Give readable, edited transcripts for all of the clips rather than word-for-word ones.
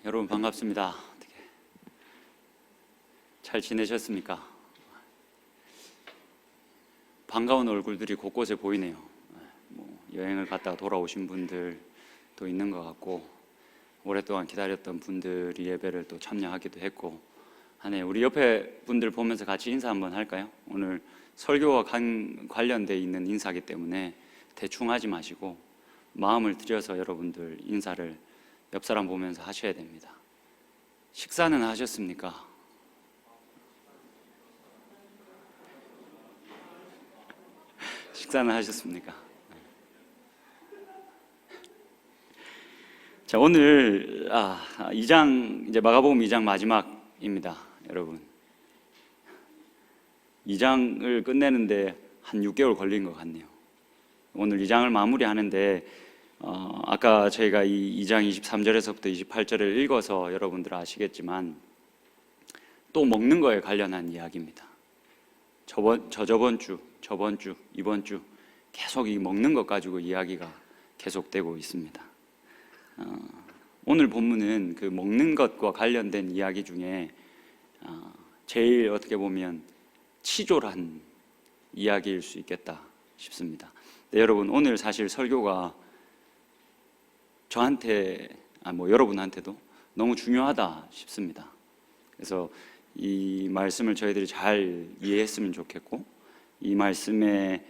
여러분 반갑습니다. 어떻게 잘 지내셨습니까? 반가운 얼굴들이 곳곳에 보이네요. 여행을 갔다가 돌아오신 분들도 있는 것 같고, 오랫동안 기다렸던 분들이 예배를 또 참여하기도 했고 하네요. 우리 옆에 분들 보면서 같이 인사 한번 할까요? 오늘 설교와 관련되어 있는 인사이기 때문에 대충 하지 마시고 마음을 들여서 여러분들 인사를 옆 사람 보면서 하셔야 됩니다. 식사는 하셨습니까? 식사는 하셨습니까? 자, 오늘 2장, 이제 마가복음 2장 마지막입니다. 여러분, 2장을 끝내는데 한 6개월 걸린 것 같네요. 오늘 2장을 마무리하는데 아까 저희가 이 2장 23절에서부터 28절을 읽어서 여러분들 아시겠지만 또 먹는 거에 관련한 이야기입니다. 저번 주, 이번 주 계속 이 먹는 것 가지고 이야기가 계속되고 있습니다. 오늘 본문은 그 먹는 것과 관련된 이야기 중에 제일 어떻게 보면 치졸한 이야기일 수 있겠다 싶습니다. 네, 여러분, 오늘 사실 설교가 저한테, 여러분한테도 너무 중요하다 싶습니다. 그래서 이 말씀을 저희들이 잘 이해했으면 좋겠고, 이 말씀에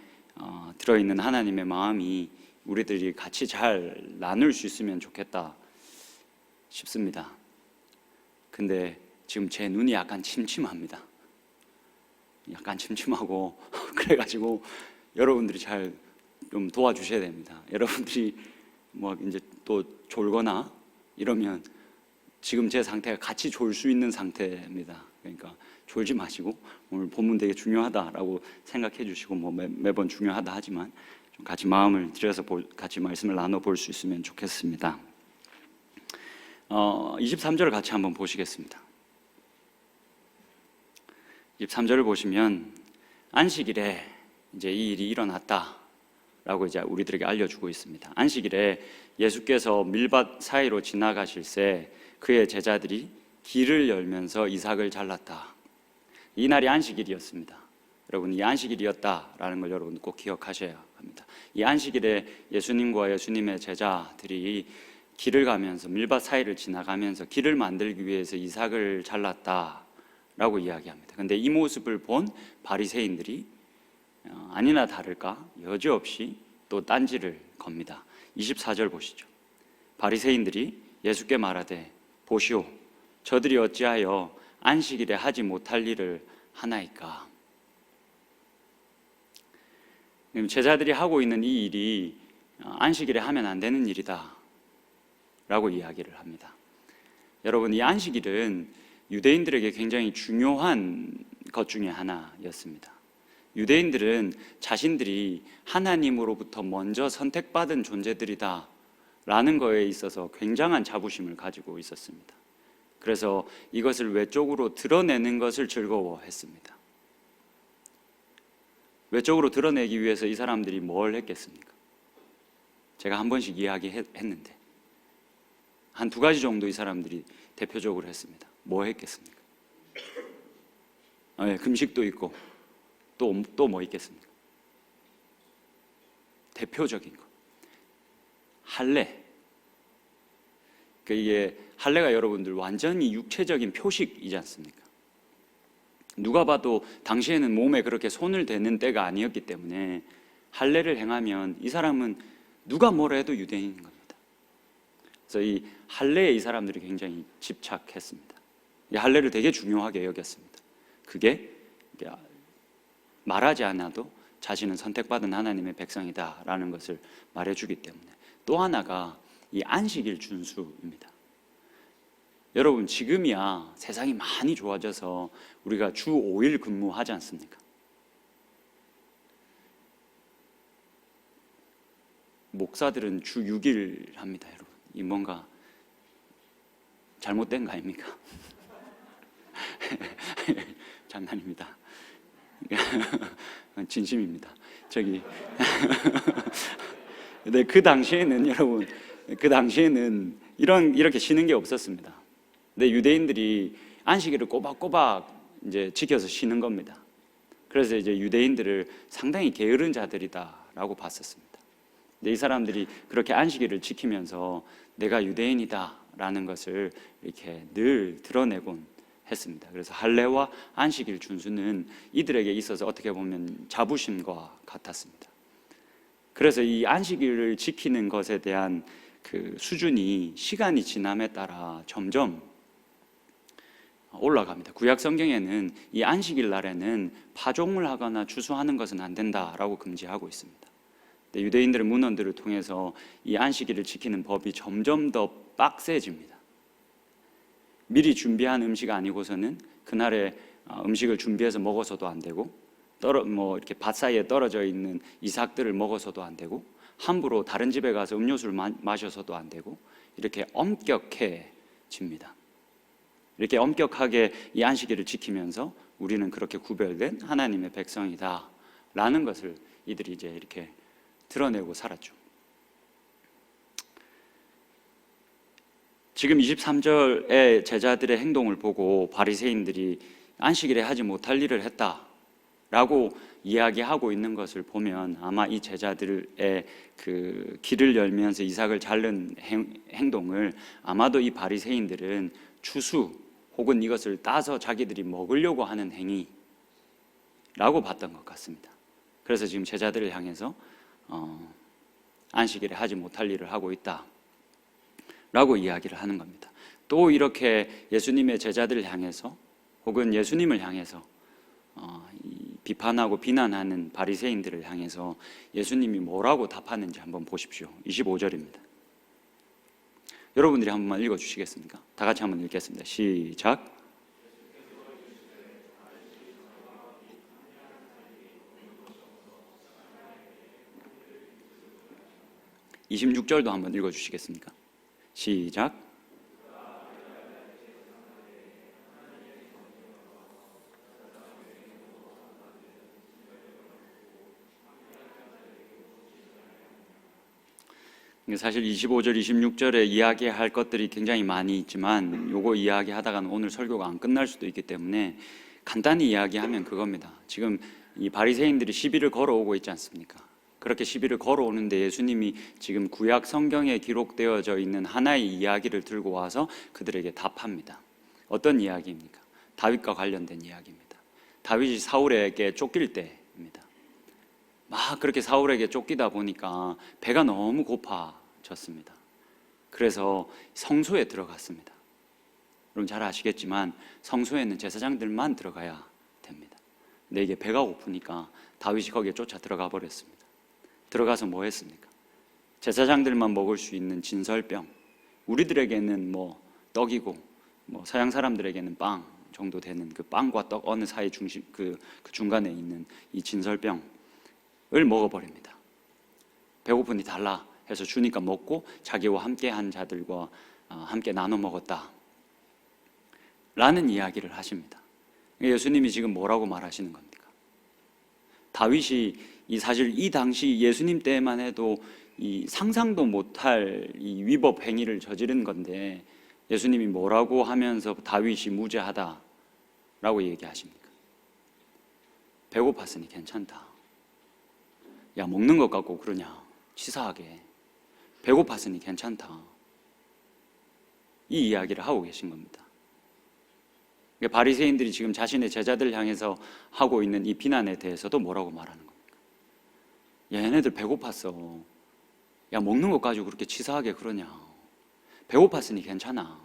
들어있는 하나님의 마음이 우리들이 같이 잘 나눌 수 있으면 좋겠다 싶습니다. 근데 지금 제 눈이 약간 침침합니다. 약간 침침하고 그래가지고 여러분들이 잘 좀 도와주셔야 됩니다. 여러분들이 이제 또 졸거나 이러면 지금 제 상태가 같이 졸 수 있는 상태입니다. 그러니까 졸지 마시고 오늘 본문 되게 중요하다라고 생각해 주시고 매번 중요하다 하지만 좀 같이 마음을 들여서 같이 말씀을 나눠볼 수 있으면 좋겠습니다. 23절을 같이 한번 보시겠습니다. 23절을 보시면 안식일에 이제 이 일이 일어났다라고 이제 우리들에게 알려주고 있습니다. 안식일에 예수께서 밀밭 사이로 지나가실새 그의 제자들이 길을 열면서 이삭을 잘랐다. 이 날이 안식일이었습니다. 여러분, 이 안식일이었다라는 걸 여러분 꼭 기억하셔야 합니다. 이 안식일에 예수님과 예수님의 제자들이 길을 가면서 밀밭 사이를 지나가면서 길을 만들기 위해서 이삭을 잘랐다라고 이야기합니다. 그런데 이 모습을 본 바리새인들이 아니나 다를까 여지없이 또 딴지를 겁니다. 24절 보시죠. 바리새인들이 예수께 말하되 보시오, 저들이 어찌하여 안식일에 하지 못할 일을 하나이까. 제자들이 하고 있는 이 일이 안식일에 하면 안 되는 일이다 라고 이야기를 합니다. 여러분, 이 안식일은 유대인들에게 굉장히 중요한 것 중에 하나였습니다. 유대인들은 자신들이 하나님으로부터 먼저 선택받은 존재들이다 라는 거에 있어서 굉장한 자부심을 가지고 있었습니다. 그래서 이것을 외적으로 드러내는 것을 즐거워했습니다. 외적으로 드러내기 위해서 이 사람들이 뭘 했겠습니까? 제가 한 번씩 이야기했는데 한 두 가지 정도 이 사람들이 대표적으로 했습니다. 뭐 했겠습니까? 금식도 있고 또 뭐 있겠습니까? 대표적인 거, 할례. 이게 할례가 여러분들 완전히 육체적인 표식이지 않습니까? 누가 봐도 당시에는 몸에 그렇게 손을 대는 때가 아니었기 때문에 할례를 행하면 이 사람은 누가 뭐라 해도 유대인인 겁니다. 그래서 이 할례에 이 사람들이 굉장히 집착했습니다. 이 할례를 되게 중요하게 여겼습니다. 그게 말하지 않아도 자신은 선택받은 하나님의 백성이다라는 것을 말해주기 때문에. 또 하나가 이 안식일 준수입니다. 여러분, 지금이야 세상이 많이 좋아져서 우리가 주 5일 근무하지 않습니까? 목사들은 주 6일 합니다. 여러분, 이 뭔가 잘못된 거 아닙니까? 장난입니다. 진심입니다. 근데 그 당시에는 여러분, 이렇게 쉬는 게 없었습니다. 근데 유대인들이 안식일을 꼬박꼬박 이제 지켜서 쉬는 겁니다. 그래서 이제 유대인들을 상당히 게으른 자들이다라고 봤었습니다. 근데 이 사람들이 그렇게 안식일을 지키면서 내가 유대인이다라는 것을 이렇게 늘 드러내곤 했습니다. 그래서 할례와 안식일 준수는 이들에게 있어서 어떻게 보면 자부심과 같았습니다. 그래서 이 안식일을 지키는 것에 대한 그 수준이 시간이 지남에 따라 점점 올라갑니다. 구약 성경에는 이 안식일 날에는 파종을 하거나 추수하는 것은 안 된다라고 금지하고 있습니다. 근데 유대인들의 문헌들을 통해서 이 안식일을 지키는 법이 점점 더 빡세집니다. 미리 준비한 음식 아니고서는 그날에 음식을 준비해서 먹어서도 안 되고, 이렇게 밭 사이에 떨어져 있는 이삭들을 먹어서도 안 되고, 함부로 다른 집에 가서 음료수를 마셔서도 안 되고, 이렇게 엄격해집니다. 이렇게 엄격하게 이 안식일을 지키면서 우리는 그렇게 구별된 하나님의 백성이다 라는 것을 이들이 이제 이렇게 드러내고 살았죠. 지금 23절의 제자들의 행동을 보고 바리새인들이 안식일에 하지 못할 일을 했다라고 이야기하고 있는 것을 보면 아마 이 제자들의 그 길을 열면서 이삭을 자른 행동을 아마도 이 바리새인들은 추수 혹은 이것을 따서 자기들이 먹으려고 하는 행위라고 봤던 것 같습니다. 그래서 지금 제자들을 향해서 안식일에 하지 못할 일을 하고 있다 라고 이야기를 하는 겁니다. 또 이렇게 예수님의 제자들을 향해서 혹은 예수님을 향해서 비판하고 비난하는 바리새인들을 향해서 예수님이 뭐라고 답하는지 한번 보십시오. 25절입니다. 여러분들이 한 번만 읽어주시겠습니까? 다 같이 한번 읽겠습니다. 시작. 26절도 한번 읽어주시겠습니까? 시작. 사실 25절, 26절에 이야기할 것들이 굉장히 많이 있지만 요거 이야기하다가는 오늘 설교가 안 끝날 수도 있기 때문에 간단히 이야기하면 그겁니다. 지금 이 바리새인들이 시비를 걸어오고 있지 않습니까? 그렇게 시비를 걸어오는데 예수님이 지금 구약 성경에 기록되어져 있는 하나의 이야기를 들고 와서 그들에게 답합니다. 어떤 이야기입니까? 다윗과 관련된 이야기입니다. 다윗이 사울에게 쫓길 때입니다. 막 그렇게 사울에게 쫓기다 보니까 배가 너무 고파졌습니다. 그래서 성소에 들어갔습니다. 여러분 잘 아시겠지만 성소에는 제사장들만 들어가야 됩니다. 근데 이게 배가 고프니까 다윗이 거기에 쫓아 들어가 버렸습니다. 들어가서 뭐 했습니까? 제사장들만 먹을 수 있는 진설병, 우리들에게는 뭐 떡이고 뭐 서양 사람들에게는 빵 정도 되는 그 빵과 떡 어느 사이 중심 그 중간에 있는 이 진설병을 먹어버립니다. 배고프니 달라 해서 주니까 먹고 자기와 함께 한 자들과 함께 나눠 먹었다 라는 이야기를 하십니다. 예수님이 지금 뭐라고 말하시는 겁니까? 다윗이 사실 이 당시 예수님 때만 해도 이 상상도 못할 이 위법 행위를 저지른 건데 예수님이 뭐라고 하면서 다윗이 무죄하다라고 얘기하십니까? 배고팠으니 괜찮다. 야, 먹는 것 같고 그러냐? 치사하게. 배고팠으니 괜찮다. 이 이야기를 하고 계신 겁니다. 바리새인들이 지금 자신의 제자들 향해서 하고 있는 이 비난에 대해서도 뭐라고 말하는 겁니까? 야, 얘네들 배고팠어. 야, 먹는 것 가지고 그렇게 치사하게 그러냐? 배고팠으니 괜찮아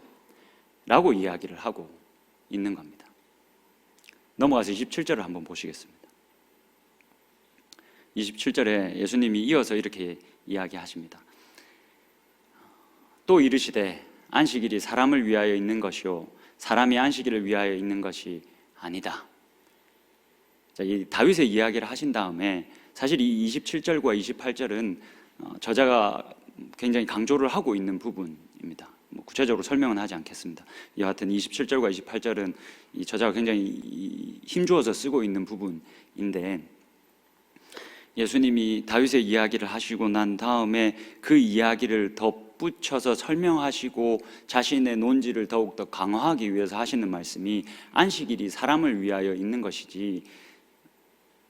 라고 이야기를 하고 있는 겁니다. 넘어가서 27절을 한번 보시겠습니다. 27절에 예수님이 이어서 이렇게 이야기하십니다. 또 이르시되 안식일이 사람을 위하여 있는 것이요 사람이 안식일을 위하여 있는 것이 아니다. 자, 이 다윗의 이야기를 하신 다음에 사실 이 27절과 28절은 저자가 굉장히 강조를 하고 있는 부분입니다. 구체적으로 설명은 하지 않겠습니다. 여하튼 27절과 28절은 이 저자가 굉장히 힘주어서 쓰고 있는 부분인데 예수님이 다윗의 이야기를 하시고 난 다음에 그 이야기를 더 덧붙여서 설명하시고 자신의 논지를 더욱더 강화하기 위해서 하시는 말씀이 안식일이 사람을 위하여 있는 것이지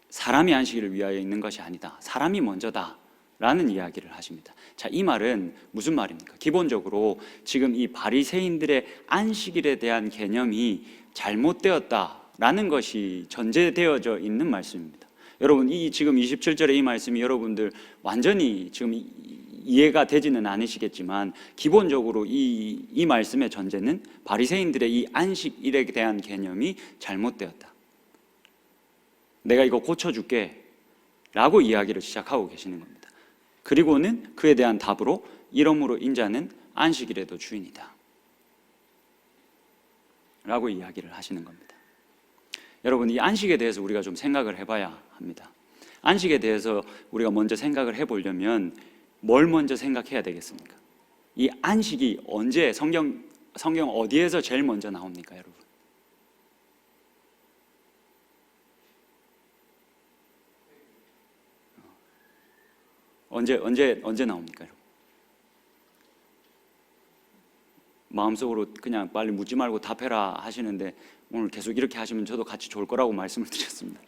사람이 안식일을 위하여 있는 것이 아니다. 사람이 먼저다 라는 이야기를 하십니다. 자, 이 말은 무슨 말입니까? 기본적으로 지금 이 바리새인들의 안식일에 대한 개념이 잘못되었다라는 것이 전제되어져 있는 말씀입니다. 여러분, 이 지금 27절의 이 말씀이 여러분들 완전히 지금 이해가 되지는 않으시겠지만 기본적으로 이 말씀의 전제는 바리새인들의 이 안식일에 대한 개념이 잘못되었다. 내가 이거 고쳐줄게 라고 이야기를 시작하고 계시는 겁니다. 그리고는 그에 대한 답으로 이러므로 인자는 안식일에도 주인이다 라고 이야기를 하시는 겁니다. 여러분, 이 안식에 대해서 우리가 좀 생각을 해봐야 합니다. 안식에 대해서 우리가 먼저 생각을 해보려면 뭘 먼저 생각해야 되겠습니까? 이 안식이 언제 성경 어디에서 제일 먼저 나옵니까, 여러분? 언제 나옵니까, 여러분? 마음속으로 그냥 빨리 묻지 말고 답해라 하시는데 오늘 계속 이렇게 하시면 저도 같이 좋을 거라고 말씀을 드렸습니다.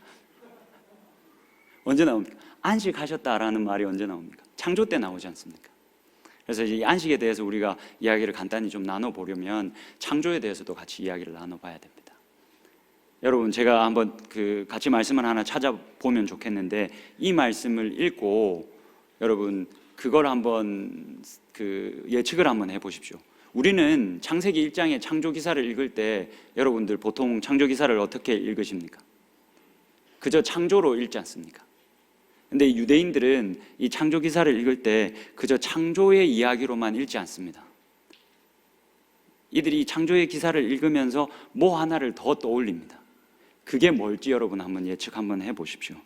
언제 나옵니까? 안식하셨다라는 말이 언제 나옵니까? 창조 때 나오지 않습니까? 그래서 이 안식에 대해서 우리가 이야기를 간단히 좀 나눠보려면 창조에 대해서도 같이 이야기를 나눠봐야 됩니다. 여러분, 제가 한번 같이 말씀을 하나 찾아보면 좋겠는데 이 말씀을 읽고 여러분 그걸 한번 예측을 한번 해보십시오. 우리는 창세기 1장의 창조 기사를 읽을 때 여러분들 보통 창조 기사를 어떻게 읽으십니까? 그저 창조로 읽지 않습니까? 근데 유대인들은 이 창조 기사를 읽을 때 그저 창조의 이야기로만 읽지 않습니다. 이들이 창조의 기사를 읽으면서 뭐 하나를 더 떠올립니다. 그게 뭘지 여러분 한번 예측 한번 해보십시오.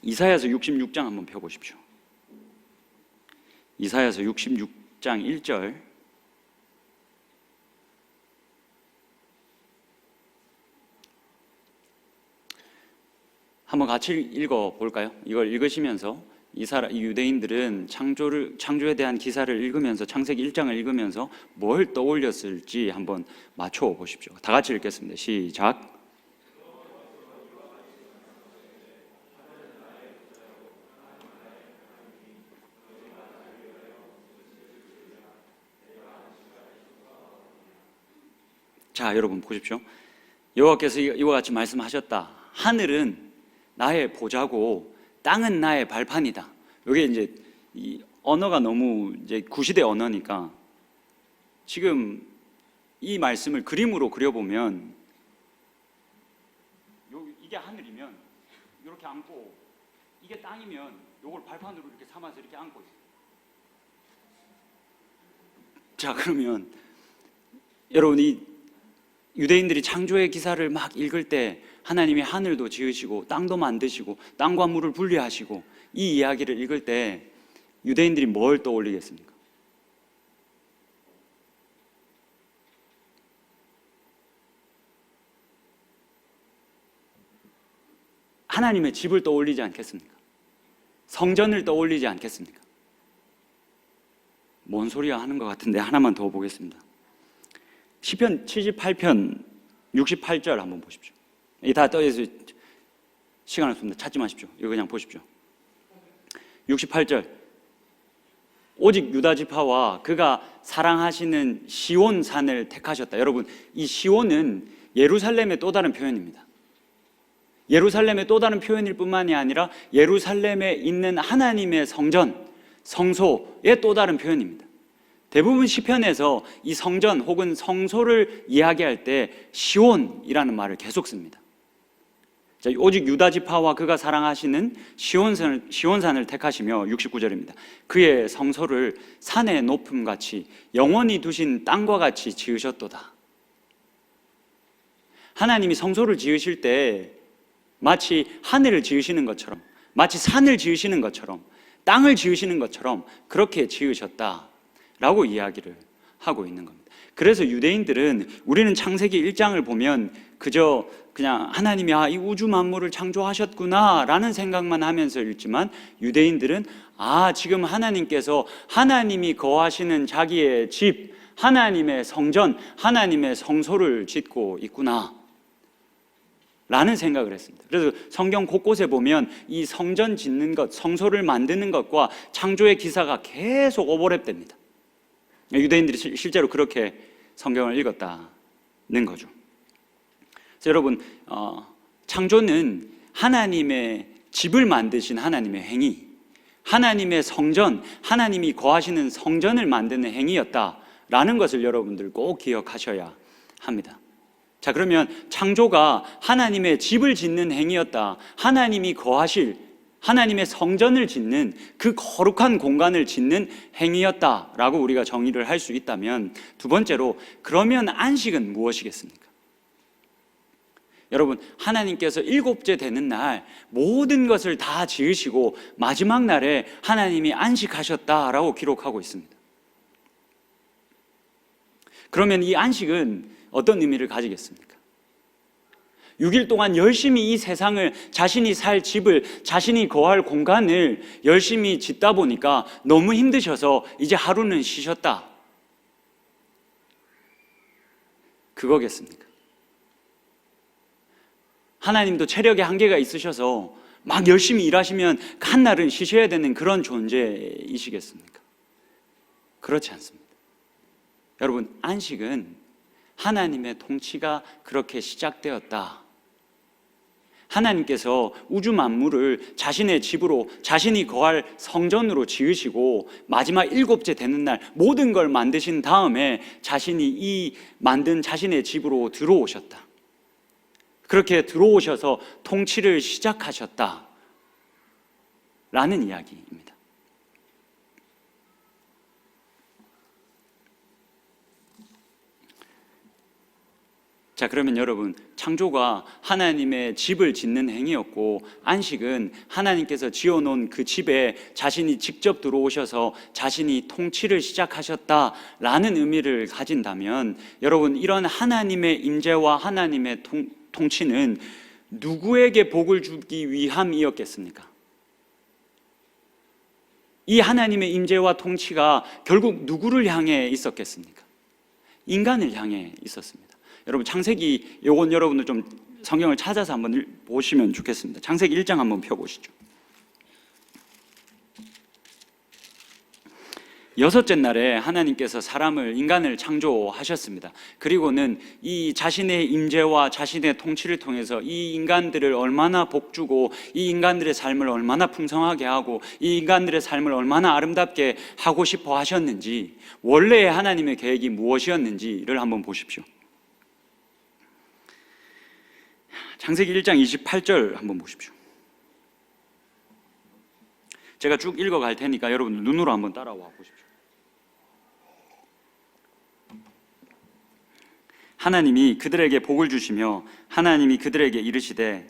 이사야서 66장 한번 펴보십시오. 이사야서 66장 1절. 한번 같이 읽어볼까요? 이걸 읽으시면서 이 유대인들은 창조에 대한 기사를 읽으면서 창세기 1장을 읽으면서 뭘 떠올렸을지 한번 맞춰 보십시오. 다 같이 읽겠습니다. 시작. 자, 여러분 보십시오. 여호와께서 이와 같이 말씀하셨다. 하늘은 나의 보좌고 땅은 나의 발판이다. 이게 이제 이 언어가 너무 이제 구시대 언어니까 지금 이 말씀을 그림으로 그려보면 이게 하늘이면 이렇게 앉고 이게 땅이면 이걸 발판으로 이렇게 삼아서 이렇게 앉고 있어요. 자, 그러면 여러분 이 유대인들이 창조의 기사를 막 읽을 때 하나님이 하늘도 지으시고 땅도 만드시고 땅과 물을 분리하시고 이 이야기를 읽을 때 유대인들이 뭘 떠올리겠습니까? 하나님의 집을 떠올리지 않겠습니까? 성전을 떠올리지 않겠습니까? 뭔 소리야 하는 것 같은데 하나만 더 보겠습니다. 시편 78편 68절 한번 보십시오. 이 다 떠있어요. 시간 없습니다. 찾지 마십시오. 이거 그냥 보십시오. 68절. 오직 유다 지파와 그가 사랑하시는 시온 산을 택하셨다. 여러분, 이 시온은 예루살렘의 또 다른 표현입니다. 예루살렘의 또 다른 표현일 뿐만이 아니라 예루살렘에 있는 하나님의 성전, 성소의 또 다른 표현입니다. 대부분 시편에서 이 성전 혹은 성소를 이야기할 때 시온이라는 말을 계속 씁니다. 자, 오직 유다 지파와 그가 사랑하시는 시온산을 택하시며 69절입니다. 그의 성소를 산의 높음같이 영원히 두신 땅과 같이 지으셨도다. 하나님이 성소를 지으실 때 마치 하늘을 지으시는 것처럼, 마치 산을 지으시는 것처럼, 땅을 지으시는 것처럼 그렇게 지으셨다 라고 이야기를 하고 있는 겁니다. 그래서 유대인들은 우리는 창세기 1장을 보면 그냥 하나님이 이 우주 만물을 창조하셨구나 라는 생각만 하면서 읽지만, 유대인들은 지금 하나님께서 하나님이 거하시는 자기의 집, 하나님의 성전, 하나님의 성소를 짓고 있구나 라는 생각을 했습니다. 그래서 성경 곳곳에 보면 이 성전 짓는 것, 성소를 만드는 것과 창조의 기사가 계속 오버랩됩니다. 유대인들이 실제로 그렇게 성경을 읽었다는 거죠. 그래서 여러분, 창조는 하나님의 집을 만드신 하나님의 행위, 하나님의 성전, 하나님이 거하시는 성전을 만드는 행위였다라는 것을 여러분들 꼭 기억하셔야 합니다. 자, 그러면 창조가 하나님의 집을 짓는 행위였다, 하나님이 거하실 하나님의 성전을 짓는 그 거룩한 공간을 짓는 행위였다라고 우리가 정의를 할 수 있다면, 두 번째로, 그러면 안식은 무엇이겠습니까? 여러분, 하나님께서 일곱째 되는 날 모든 것을 다 지으시고 마지막 날에 하나님이 안식하셨다라고 기록하고 있습니다. 그러면 이 안식은 어떤 의미를 가지겠습니까? 6일 동안 열심히 이 세상을, 자신이 살 집을, 자신이 거할 공간을 열심히 짓다 보니까 너무 힘드셔서 이제 하루는 쉬셨다, 그거겠습니까? 하나님도 체력의 한계가 있으셔서 막 열심히 일하시면 한 날은 쉬셔야 되는 그런 존재이시겠습니까? 그렇지 않습니다. 여러분, 안식은 하나님의 통치가 그렇게 시작되었다. 하나님께서 우주 만물을 자신의 집으로, 자신이 거할 성전으로 지으시고 마지막 일곱째 되는 날 모든 걸 만드신 다음에 자신이 이 만든 자신의 집으로 들어오셨다. 그렇게 들어오셔서 통치를 시작하셨다 라는 이야기입니다. 자, 그러면 여러분, 창조가 하나님의 집을 짓는 행위였고, 안식은 하나님께서 지어놓은 그 집에 자신이 직접 들어오셔서 자신이 통치를 시작하셨다라는 의미를 가진다면, 여러분, 이런 하나님의 임재와 하나님의 통치는 누구에게 복을 주기 위함이었겠습니까? 이 하나님의 임재와 통치가 결국 누구를 향해 있었겠습니까? 인간을 향해 있었습니다. 여러분, 창세기, 요건 여러분들 좀 성경을 찾아서 한번 보시면 좋겠습니다. 창세기 1장 한번 펴보시죠. 여섯째 날에 하나님께서 인간을 창조하셨습니다. 그리고는 이 자신의 임재와 자신의 통치를 통해서 이 인간들을 얼마나 복주고, 이 인간들의 삶을 얼마나 풍성하게 하고, 이 인간들의 삶을 얼마나 아름답게 하고 싶어 하셨는지, 원래의 하나님의 계획이 무엇이었는지를 한번 보십시오. 창세기 1장 28절 한번 보십시오. 제가 쭉 읽어갈 테니까 여러분 눈으로 한번 따라와 보십시오. 하나님이 그들에게 복을 주시며 하나님이 그들에게 이르시되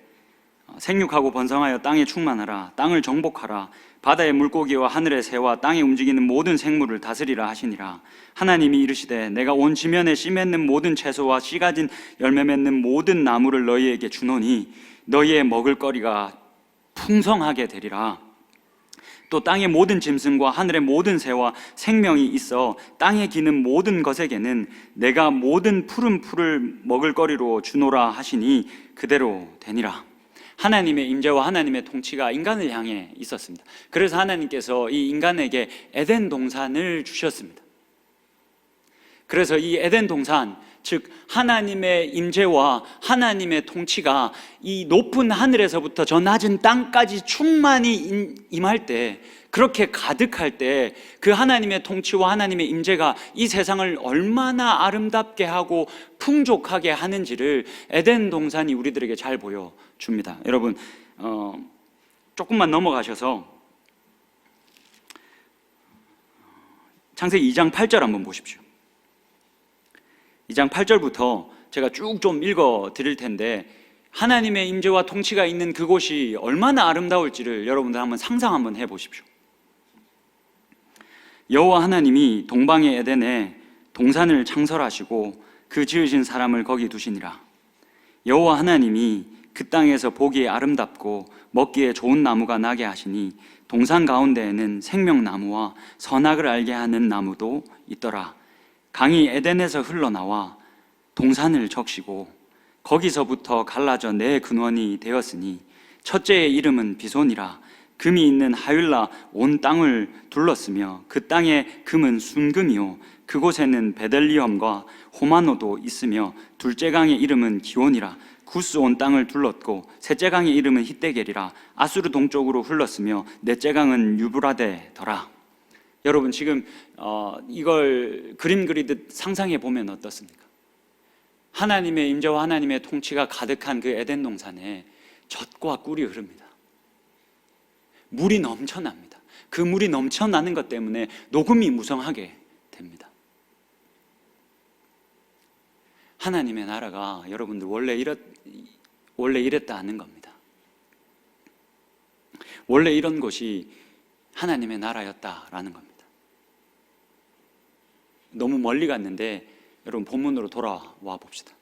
생육하고 번성하여 땅에 충만하라. 땅을 정복하라. 바다의 물고기와 하늘의 새와 땅에 움직이는 모든 생물을 다스리라 하시니라. 하나님이 이르시되 내가 온 지면에 씨 맺는 모든 채소와 씨 가진 열매 맺는 모든 나무를 너희에게 주노니 너희의 먹을거리가 풍성하게 되리라. 또 땅의 모든 짐승과 하늘의 모든 새와 생명이 있어 땅에 기는 모든 것에게는 내가 모든 푸른 풀을 먹을거리로 주노라 하시니 그대로 되니라. 하나님의 임재와 하나님의 통치가 인간을 향해 있었습니다. 그래서 하나님께서 이 인간에게 에덴 동산을 주셨습니다. 그래서 이 에덴 동산, 즉 하나님의 임재와 하나님의 통치가 이 높은 하늘에서부터 저 낮은 땅까지 충만히 임할 때, 그렇게 가득할 때 그 하나님의 통치와 하나님의 임재가 이 세상을 얼마나 아름답게 하고 풍족하게 하는지를 에덴 동산이 우리들에게 잘 보여줍니다. 여러분, 조금만 넘어가셔서 창세기 2장 8절 한번 보십시오. 2장 8절부터 제가 쭉 좀 읽어 드릴 텐데, 하나님의 임재와 통치가 있는 그곳이 얼마나 아름다울지를 여러분들 한번 상상 한번 해보십시오. 여호와 하나님이 동방의 에덴에 동산을 창설하시고 그 지으신 사람을 거기 두시니라. 여호와 하나님이 그 땅에서 보기에 아름답고 먹기에 좋은 나무가 나게 하시니 동산 가운데에는 생명나무와 선악을 알게 하는 나무도 있더라. 강이 에덴에서 흘러나와 동산을 적시고 거기서부터 갈라져 네 근원이 되었으니 첫째의 이름은 비손이라. 금이 있는 하윌라 온 땅을 둘렀으며 그 땅의 금은 순금이요 그곳에는 베들리엄과 호마노도 있으며 둘째 강의 이름은 기온이라. 구스 온 땅을 둘렀고 셋째 강의 이름은 히데겔이라. 아수르 동쪽으로 흘렀으며 넷째 강은 유브라데더라. 여러분 지금 이걸 그림 그리듯 상상해 보면 어떻습니까? 하나님의 임재와 하나님의 통치가 가득한 그 에덴 동산에 젖과 꿀이 흐릅니다. 물이 넘쳐납니다. 그 물이 넘쳐나는 것 때문에 녹음이 무성하게 됩니다. 하나님의 나라가 여러분들 원래 이랬다 하는 겁니다. 원래 이런 곳이 하나님의 나라였다라는 겁니다. 너무 멀리 갔는데 여러분 본문으로 돌아와 봅시다.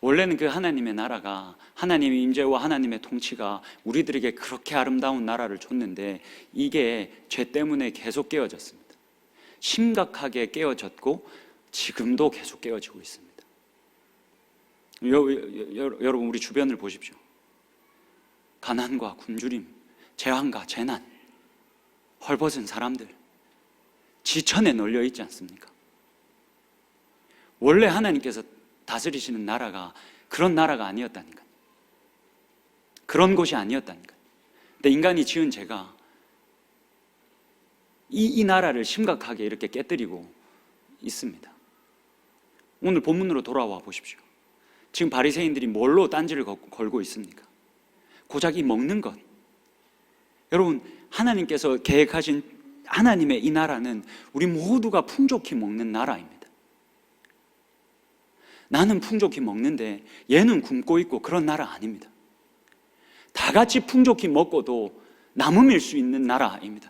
원래는 그 하나님의 나라가, 하나님의 임재와 하나님의 통치가 우리들에게 그렇게 아름다운 나라를 줬는데 이게 죄 때문에 계속 깨어졌습니다. 심각하게 깨어졌고 지금도 계속 깨어지고 있습니다. 여러분 우리 주변을 보십시오. 가난과 굶주림, 재앙과 재난, 헐벗은 사람들, 지천에 널려 있지 않습니까? 원래 하나님께서 다스리시는 나라가 그런 나라가 아니었다니까요. 그런 곳이 아니었다니까요. 근데 인간이 지은 죄가 이 나라를 심각하게 이렇게 깨뜨리고 있습니다. 오늘 본문으로 돌아와 보십시오. 지금 바리새인들이 뭘로 딴지를 걸고 있습니까? 고작 이 먹는 것. 여러분 하나님께서 계획하신 하나님의 이 나라는 우리 모두가 풍족히 먹는 나라입니다. 나는 풍족히 먹는데 얘는 굶고 있고 그런 나라 아닙니다. 다 같이 풍족히 먹고도 남음일 수 있는 나라입니다.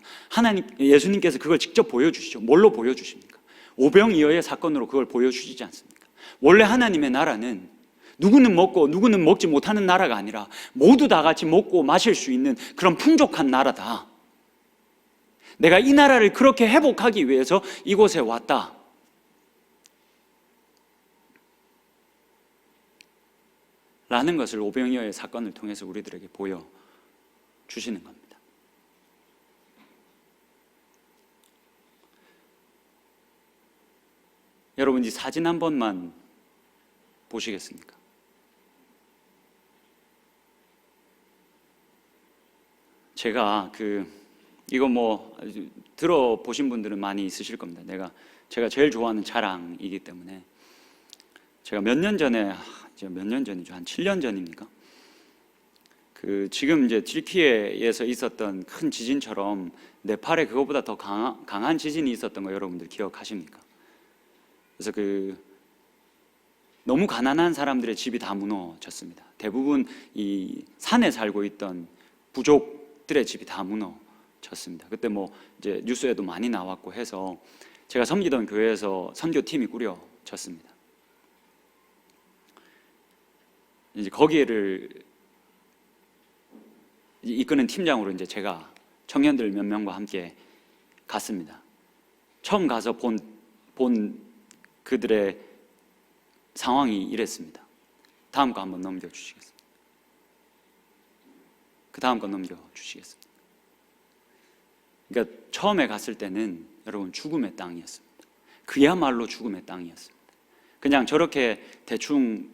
예수님께서 그걸 직접 보여주시죠. 뭘로 보여주십니까? 오병이어의 사건으로 그걸 보여주시지 않습니까? 원래 하나님의 나라는 누구는 먹고 누구는 먹지 못하는 나라가 아니라 모두 다 같이 먹고 마실 수 있는 그런 풍족한 나라다. 내가 이 나라를 그렇게 회복하기 위해서 이곳에 왔다. 라는 것을 오병이어의 사건을 통해서 우리들에게 보여주시는 겁니다. 여러분 이 사진 한 번만 보시겠습니까? 제가 이거 들어보신 분들은 많이 있으실 겁니다. 제가 제일 좋아하는 차량이기 때문에 제가 몇 년 전이죠? 한 7년 전입니까? 지금 이제 튀르키예에서 있었던 큰 지진처럼 네팔에 그거보다 더 강한 지진이 있었던 거 여러분들 기억하십니까? 그래서 너무 가난한 사람들의 집이 다 무너졌습니다. 대부분 이 산에 살고 있던 부족들의 집이 다 무너졌습니다. 그때 이제 뉴스에도 많이 나왔고 해서 제가 섬기던 교회에서 선교팀이 꾸려졌습니다. 이제 거기를 이끄는 팀장으로 이제 제가 청년들 몇 명과 함께 갔습니다. 처음 가서 본 그들의 상황이 이랬습니다. 다음 거 한번 넘겨주시겠습니다. 그 다음 거 넘겨주시겠습니다. 그러니까 처음에 갔을 때는 여러분 죽음의 땅이었습니다. 그야말로 죽음의 땅이었습니다. 그냥 저렇게 대충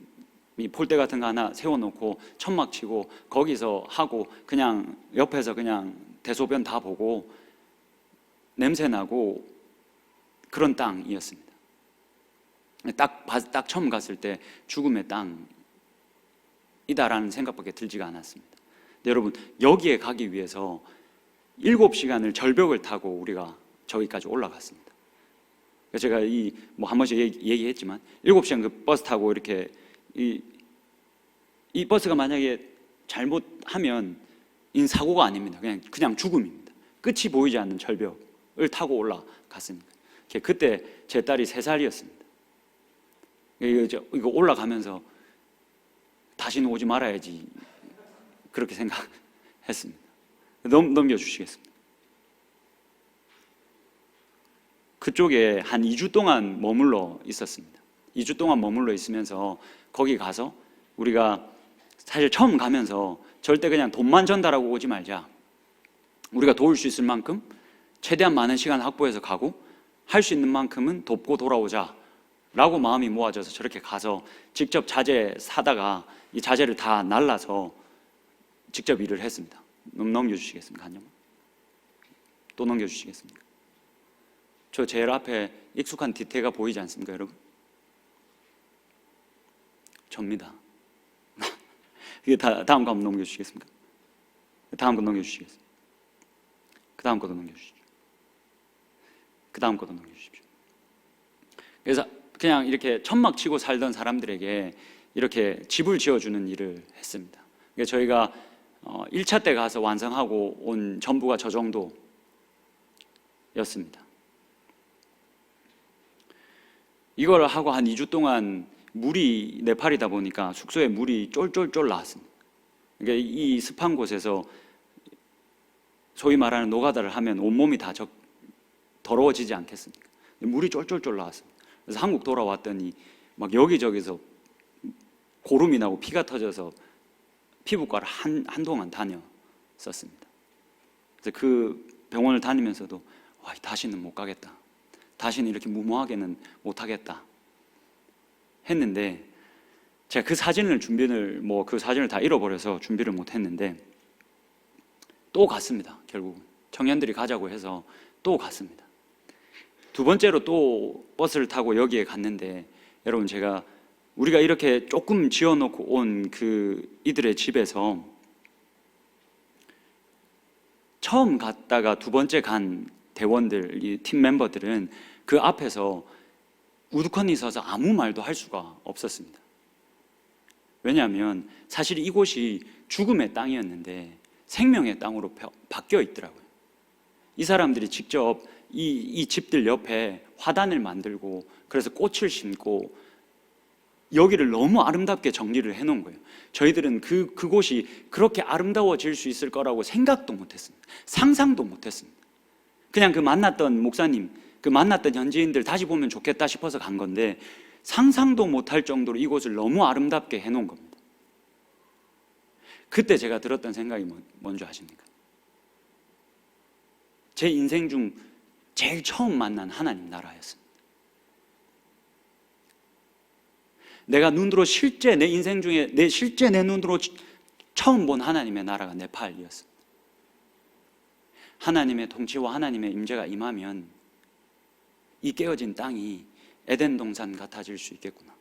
이 폴대 같은 거 하나 세워놓고 천막 치고 거기서 하고 그냥 옆에서 그냥 대소변 다 보고 냄새 나고 그런 땅이었습니다. 딱 처음 갔을 때 죽음의 땅이다라는 생각밖에 들지가 않았습니다. 근데 여러분 여기에 가기 위해서 7시간을 절벽을 타고 우리가 저기까지 올라갔습니다. 제가 한 번씩 얘기했지만 7시간 그 버스 타고 이렇게 이 버스가 만약에 잘못하면 사고가 아닙니다. 그냥 죽음입니다. 끝이 보이지 않는 절벽을 타고 올라갔습니다. 그때 제 딸이 3살이었습니다. 이거 올라가면서 다시는 오지 말아야지 그렇게 생각했습니다. 넘겨주시겠습니다. 그쪽에 한 2주 동안 머물러 있었습니다. 2주 동안 머물러 있으면서 거기 가서 우리가 사실 처음 가면서 절대 그냥 돈만 전달하고 오지 말자, 우리가 도울 수 있을 만큼 최대한 많은 시간 확보해서 가고 할 수 있는 만큼은 돕고 돌아오자 라고 마음이 모아져서 저렇게 가서 직접 자재 사다가 이 자재를 다 날라서 직접 일을 했습니다. 넘겨주시겠습니까? 한 장만. 또 넘겨주시겠습니까? 저 제일 앞에 익숙한 디테일가 보이지 않습니까, 여러분? 접니다. 이게 다음 거 한번 넘겨주시겠습니까? 다음 거 넘겨주시겠습니까? 그 다음 거도 넘겨주시죠. 그 다음 거도 넘겨주십시오. 그래서 그냥 이렇게 천막 치고 살던 사람들에게 이렇게 집을 지어주는 일을 했습니다. 그러니까 저희가 1차 때 가서 완성하고 온 전부가 저 정도였습니다. 이걸 하고 한 2주 동안 물이 네팔이다 보니까 숙소에 물이 쫄쫄쫄 나왔습니다. 그러니까 이 습한 곳에서 소위 말하는 노가다를 하면 온몸이 다 더러워지지 않겠습니까? 물이 쫄쫄쫄 나왔습니다. 그래서 한국 돌아왔더니 막 여기저기서 고름이 나고 피가 터져서 피부과를 한동안 다녔었습니다. 그래서 그 병원을 다니면서도 와, 다시는 못 가겠다, 다시는 이렇게 무모하게는 못 하겠다 했는데, 제가 그 사진을 그 사진을 다 잃어버려서 준비를 못 했는데 또 갔습니다. 결국은 청년들이 가자고 해서 또 갔습니다. 두 번째로 또 버스를 타고 여기에 갔는데, 여러분, 우리가 이렇게 조금 지어놓고 온 이들의 집에서 처음 갔다가 두 번째 간 대원들, 이 팀 멤버들은 그 앞에서 우두커니 서서 아무 말도 할 수가 없었습니다. 왜냐하면 사실 이곳이 죽음의 땅이었는데 생명의 땅으로 바뀌어 있더라고요. 이 사람들이 직접 이 집들 옆에 화단을 만들고 그래서 꽃을 심고 여기를 너무 아름답게 정리를 해놓은 거예요. 저희들은 그곳이 그렇게 아름다워질 수 있을 거라고 생각도 못했습니다. 상상도 못했습니다. 그냥 그 만났던 목사님, 그 만났던 현지인들 다시 보면 좋겠다 싶어서 간 건데 상상도 못할 정도로 이곳을 너무 아름답게 해놓은 겁니다. 그때 제가 들었던 생각이 뭔지 아십니까? 제 인생 중 제일 처음 만난 하나님 나라였습니다. 내가 눈으로 실제 내 인생 중에 실제 내 눈으로 처음 본 하나님의 나라가 네팔이었습니다. 하나님의 통치와 하나님의 임재가 임하면 이 깨어진 땅이 에덴 동산 같아질 수 있겠구나.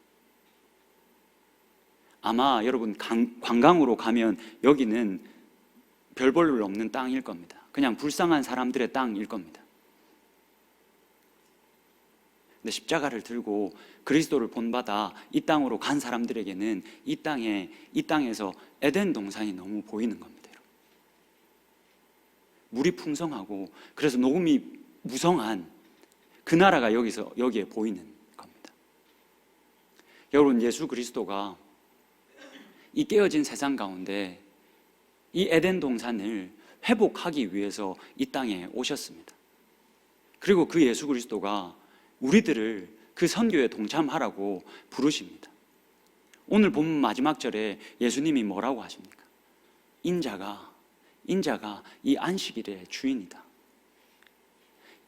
아마 여러분 관광으로 가면 여기는 별 볼 일 없는 땅일 겁니다. 그냥 불쌍한 사람들의 땅일 겁니다. 근데 십자가를 들고 그리스도를 본받아 이 땅으로 간 사람들에게는 이 땅에서 에덴 동산이 너무 보이는 겁니다. 물이 풍성하고 그래서 녹음이 무성한 그 나라가 여기에 보이는 겁니다. 여러분, 예수 그리스도가 이 깨어진 세상 가운데 이 에덴 동산을 회복하기 위해서 이 땅에 오셨습니다. 그리고 그 예수 그리스도가 우리들을 그 선교에 동참하라고 부르십니다. 오늘 본문 마지막 절에 예수님이 뭐라고 하십니까? 인자가 이 안식일의 주인이다.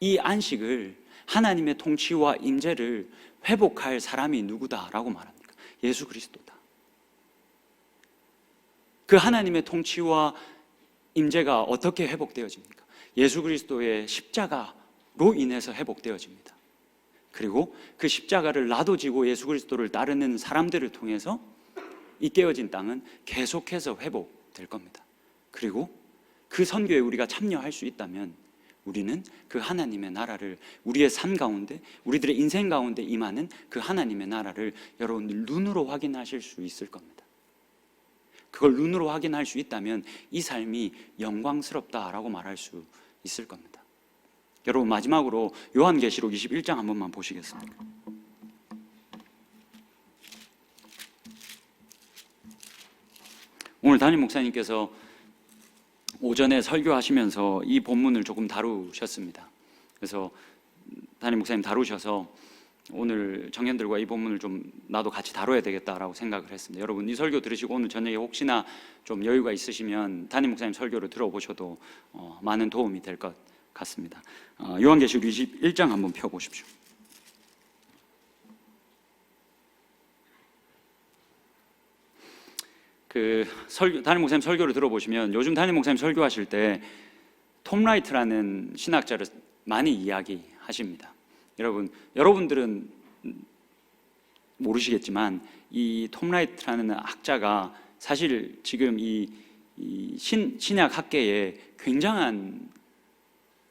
이 안식을, 하나님의 통치와 임재를 회복할 사람이 누구다라고 말합니까? 예수 그리스도다. 그 하나님의 통치와 임재가 어떻게 회복되어집니까? 예수 그리스도의 십자가로 인해서 회복되어집니다. 그리고 그 십자가를 나도 지고 예수 그리스도를 따르는 사람들을 통해서 이 깨어진 땅은 계속해서 회복될 겁니다. 그리고 그 선교에 우리가 참여할 수 있다면 우리는 그 하나님의 나라를 우리의 삶 가운데, 우리들의 인생 가운데 임하는 그 하나님의 나라를 여러분들 눈으로 확인하실 수 있을 겁니다. 그걸 눈으로 확인할 수 있다면 이 삶이 영광스럽다라고 말할 수 있을 겁니다. 여러분, 마지막으로 요한계시록 21장 한 번만 보시겠습니까? 오늘 담임 목사님께서 오전에 설교하시면서 이 본문을 조금 다루셨습니다. 그래서 담임 목사님 다루셔서 오늘 청년들과 이 본문을 좀 나도 같이 다뤄야 되겠다라고 생각을 했습니다. 여러분, 이 설교 들으시고 오늘 저녁에 혹시나 좀 여유가 있으시면 담임 목사님 설교를 들어보셔도 많은 도움이 될 것 같습니다. 요한계시록 21장 한번 펴보십시오. 담임 목사님 설교를 들어보시면 요즘 담임 목사님 설교하실 때 톰 라이트라는 신학자를 많이 이야기하십니다. 여러분들은 모르시겠지만 이 톰 라이트라는 학자가 사실 지금 이 신약 학계에 굉장한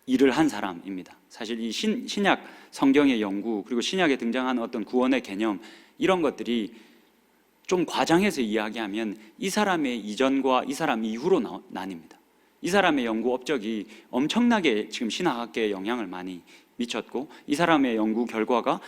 일을 한 사람입니다. 사실 이 신약 성경의 연구, 그리고 신약에 등장하는 어떤 구원의 개념, 이런 것들이 좀 과장해서 이야기하면 이 사람의 이전과 이 사람 이후로 나뉩니다. 이 사람의 연구 업적이 엄청나게 지금 신학학계에 영향을 많이 미쳤고, 이 사람의 연구 결과가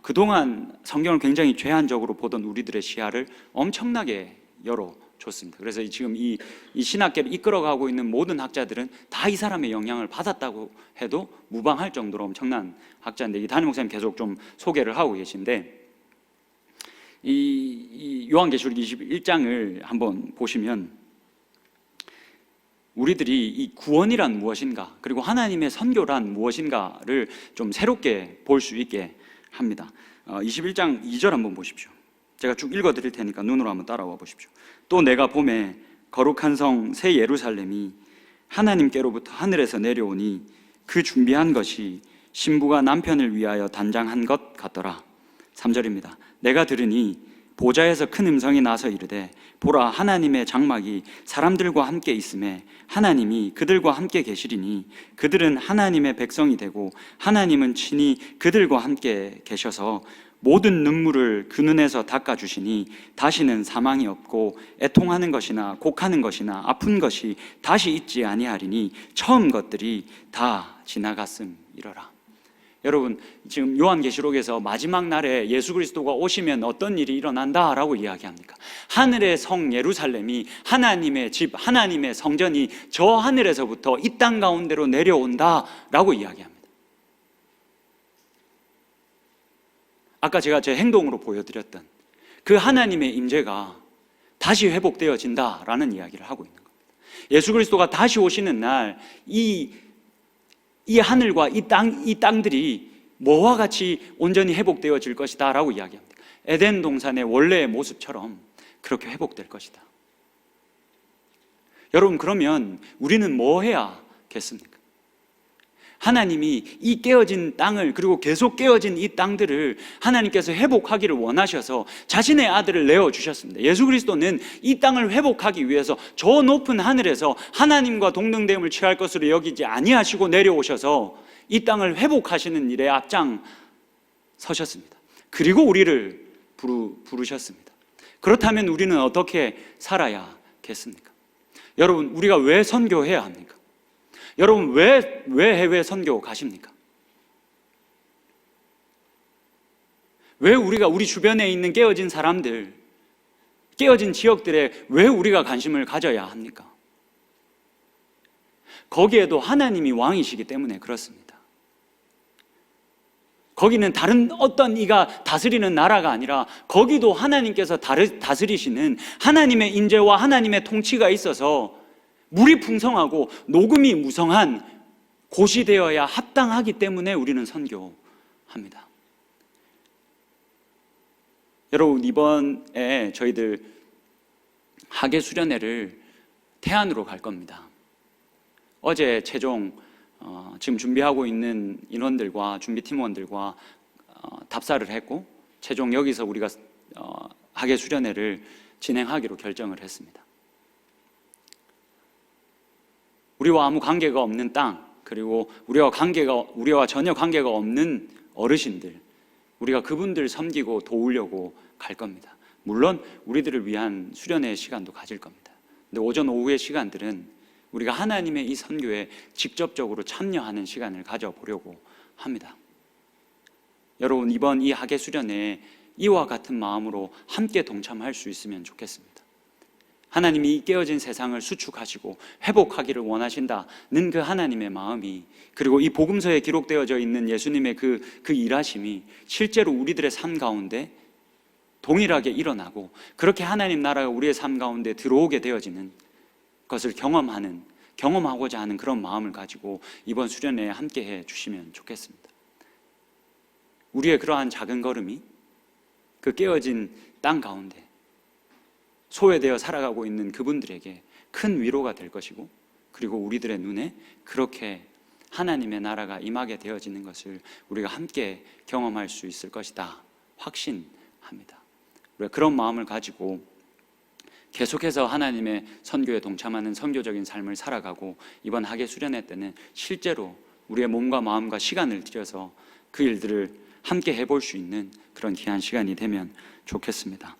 그동안 성경을 굉장히 제한적으로 보던 우리들의 시야를 엄청나게 열어줬습니다. 그래서 지금 이 신학계를 이끌어가고 있는 모든 학자들은 다 이 사람의 영향을 받았다고 해도 무방할 정도로 엄청난 학자인데, 이 담임 목사님 계속 좀 소개를 하고 계신데, 이 요한계시록 21장을 한번 보시면 우리들이 이 구원이란 무엇인가, 그리고 하나님의 선교란 무엇인가를 좀 새롭게 볼 수 있게 합니다. 21장 2절 한번 보십시오. 제가 쭉 읽어드릴 테니까 눈으로 한번 따라와 보십시오. 또 내가 보매 거룩한 성 새 예루살렘이 하나님께로부터 하늘에서 내려오니 그 준비한 것이 신부가 남편을 위하여 단장한 것 같더라. 3절입니다. 내가 들으니 보좌에서 큰 음성이 나서 이르되 보라, 하나님의 장막이 사람들과 함께 있음에 하나님이 그들과 함께 계시리니 그들은 하나님의 백성이 되고 하나님은 친히 그들과 함께 계셔서 모든 눈물을 그 눈에서 닦아주시니 다시는 사망이 없고 애통하는 것이나 곡하는 것이나 아픈 것이 다시 있지 아니하리니 처음 것들이 다 지나갔음이러라. 여러분, 지금 요한계시록에서 마지막 날에 예수 그리스도가 오시면 어떤 일이 일어난다라고 이야기합니까? 하늘의 성 예루살렘이, 하나님의 집, 하나님의 성전이 저 하늘에서부터 이 땅 가운데로 내려온다라고 이야기합니다. 아까 제가 제 행동으로 보여드렸던 그 하나님의 임재가 다시 회복되어진다라는 이야기를 하고 있는 겁니다. 예수 그리스도가 다시 오시는 날 이 하늘과 이 땅들이 뭐와 같이 온전히 회복되어질 것이다 라고 이야기합니다. 에덴 동산의 원래의 모습처럼 그렇게 회복될 것이다. 여러분, 그러면 우리는 뭐 해야겠습니까? 하나님이 이 깨어진 땅을, 그리고 계속 깨어진 이 땅들을 하나님께서 회복하기를 원하셔서 자신의 아들을 내어주셨습니다. 예수 그리스도는 이 땅을 회복하기 위해서 저 높은 하늘에서 하나님과 동등됨을 취할 것으로 여기지 아니하시고 내려오셔서 이 땅을 회복하시는 일에 앞장서셨습니다. 그리고 우리를 부르셨습니다. 그렇다면 우리는 어떻게 살아야겠습니까? 여러분, 우리가 왜 선교해야 합니까? 여러분, 왜 해외 선교 가십니까? 왜 우리 주변에 있는 깨어진 사람들, 깨어진 지역들에 왜 우리가 관심을 가져야 합니까? 거기에도 하나님이 왕이시기 때문에 그렇습니다. 거기는 다른 어떤 이가 다스리는 나라가 아니라 거기도 하나님께서 다스리시는 하나님의 인재와 하나님의 통치가 있어서 물이 풍성하고 녹음이 무성한 곳이 되어야 합당하기 때문에 우리는 선교합니다. 여러분, 이번에 저희들 학예 수련회를 태안으로 갈 겁니다. 어제 최종 지금 준비하고 있는 인원들과 준비팀원들과 답사를 했고, 최종 여기서 우리가 학예 수련회를 진행하기로 결정을 했습니다. 우리와 아무 관계가 없는 땅, 그리고 우리와 전혀 관계가 없는 어르신들, 우리가 그분들 섬기고 도우려고 갈 겁니다. 물론 우리들을 위한 수련회 시간도 가질 겁니다. 근데 오전 오후의 시간들은 우리가 하나님의 이 선교에 직접적으로 참여하는 시간을 가져보려고 합니다. 여러분, 이번 이 학예 수련회에 이와 같은 마음으로 함께 동참할 수 있으면 좋겠습니다. 하나님이 이 깨어진 세상을 수축하시고 회복하기를 원하신다는 그 하나님의 마음이, 그리고 이 복음서에 기록되어져 있는 예수님의 그 일하심이 실제로 우리들의 삶 가운데 동일하게 일어나고, 그렇게 하나님 나라가 우리의 삶 가운데 들어오게 되어지는 것을 경험하고자 하는 그런 마음을 가지고 이번 수련회에 함께 해 주시면 좋겠습니다. 우리의 그러한 작은 걸음이 그 깨어진 땅 가운데 소외되어 살아가고 있는 그분들에게 큰 위로가 될 것이고, 그리고 우리들의 눈에 그렇게 하나님의 나라가 임하게 되어지는 것을 우리가 함께 경험할 수 있을 것이다 확신합니다. 우리가 그런 마음을 가지고 계속해서 하나님의 선교에 동참하는 선교적인 삶을 살아가고, 이번 학예 수련회 때는 실제로 우리의 몸과 마음과 시간을 들여서 그 일들을 함께 해볼 수 있는 그런 귀한 시간이 되면 좋겠습니다.